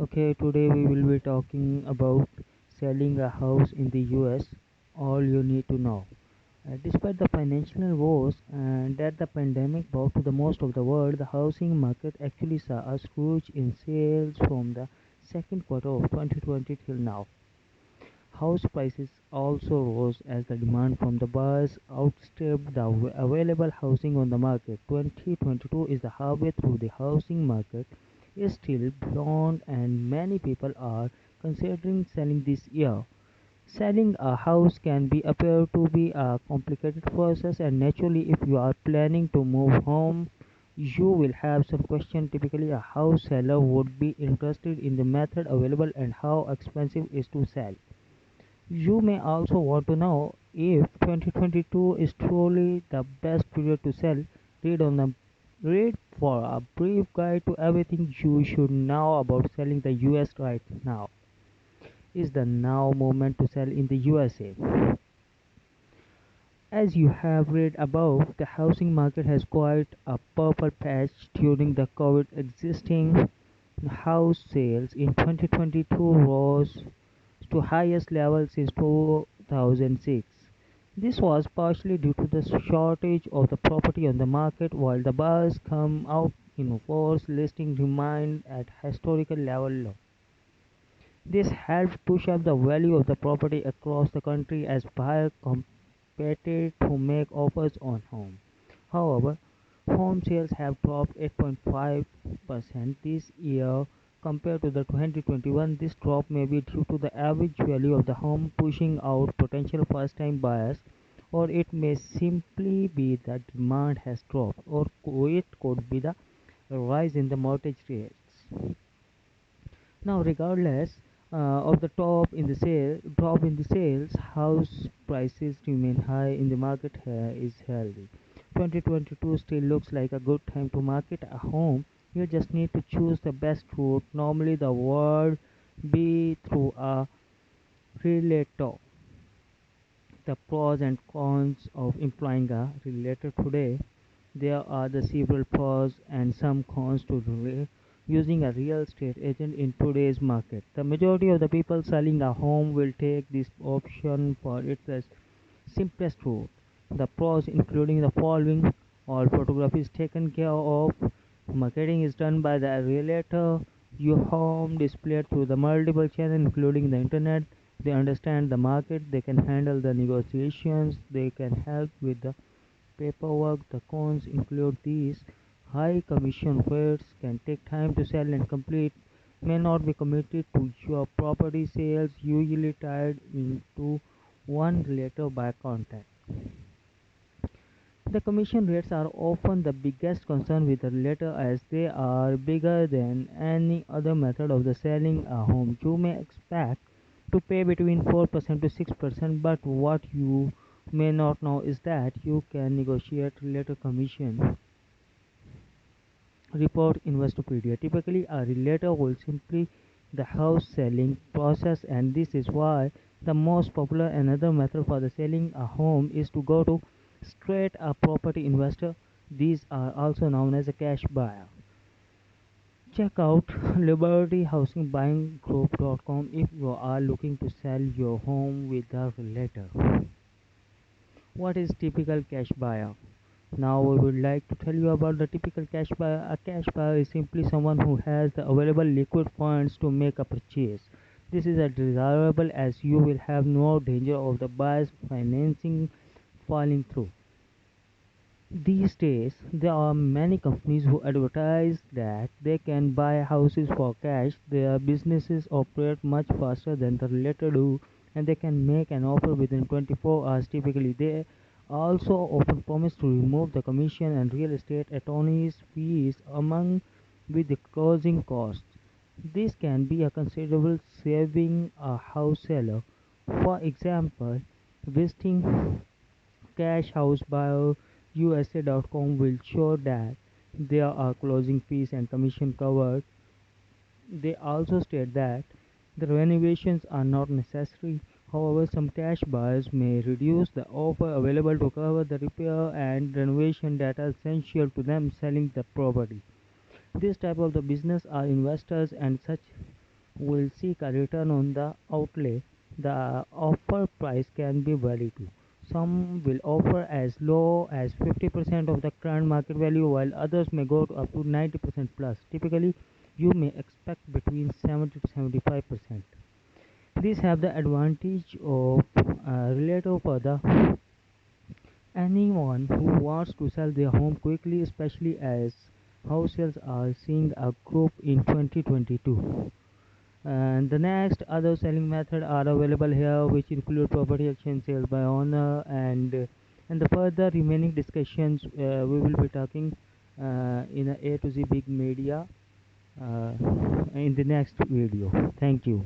Okay, today we will be talking about selling a house in the US. All you need to know. Despite the financial woes and that the pandemic brought to the most of the world, the housing market actually saw a surge in sales from the second quarter of 2020 till now. House prices also rose as the demand from the buyers outstripped the available housing on the market. 2022 is the halfway through the housing market is still blonde and many people are considering selling this year. Selling a house can be appear to be a complicated process and naturally if you are planning to move home you will have some question. Typically a house seller would be interested in the method available and how expensive is to sell. You may also want to know if 2022 is truly the best period to sell. Read for a brief guide to everything you should know about selling the US right now. Is the now moment to sell in the USA? As you have read above, the housing market has quite a purple patch during the COVID. Existing house sales in 2022 rose to highest level since 2006. This was partially due to the shortage of the property on the market while the buyers come out in force listing remained at historical level low. This helped push up the value of the property across the country as buyers competed to make offers on home. However, home sales have dropped 8.5% this year compared to the 2021. This drop may be due to the average value of the home pushing out potential first-time buyers, or it may simply be that demand has dropped, or it could be the rise in the mortgage rates. Now, regardless of the drop in the sales, house prices remain high in the market is healthy. 2022 still looks like a good time to market a home. You just need to choose the best route. Normally, the word be through a realtor. The pros and cons of employing a realtor today. There are the several pros and some cons to using a real estate agent in today's market. The majority of the people selling a home will take this option for its simplest route. The pros including the following: all photography is taken care of, marketing is done by the realtor, your home displayed through the multiple channels including the internet. They understand the market, they can handle the negotiations, they can help with the paperwork. The cons include these: high commission rates, can take time to sell and complete, may not be committed to your property sales, usually tied into one realtor by contract. The commission rates are often the biggest concern with the realtor as they are bigger than any other method of the selling a home. You may expect to pay between 4% to 6%, but what you may not know is that you can negotiate realtor commission. Report Investopedia. Typically, a realtor will simply the house selling process, and this is why the most popular another method for the selling a home is to go to straight a property investor. These are also known as a cash buyer. Check out libertyhousingbuyinggroup.com if you are looking to sell your home with a realtor. What is typical cash buyer? Now we would like to tell you about the typical cash buyer. A cash buyer is simply someone who has the available liquid funds to make a purchase. This is a desirable as you will have no danger of the buyer's financing falling through. These days, there are many companies who advertise that they can buy houses for cash. Their businesses operate much faster than the latter do, and they can make an offer within 24 hours typically. They also often promise to remove the commission and real estate attorney's fees among with the closing costs. This can be a considerable saving a house seller. For example, visiting cashhousebuyusa.com will show that there are closing fees and commission covered. They also state that the renovations are not necessary. However, some cash buyers may reduce the offer available to cover the repair and renovation that are essential to them selling the property. This type of the business are investors and such will seek a return on the outlay. The offer price can be variable. Some will offer as low as 50% of the current market value, while others may go to up to 90% plus. Typically, you may expect between 70 to 75%. These have the advantage of relative for the anyone who wants to sell their home quickly, especially as house sales are seeing a growth in 2022. And the next other selling method are available here, which include property exchange sales by owner, and the further remaining discussions we will be talking in a to Z big media in the next video. Thank you.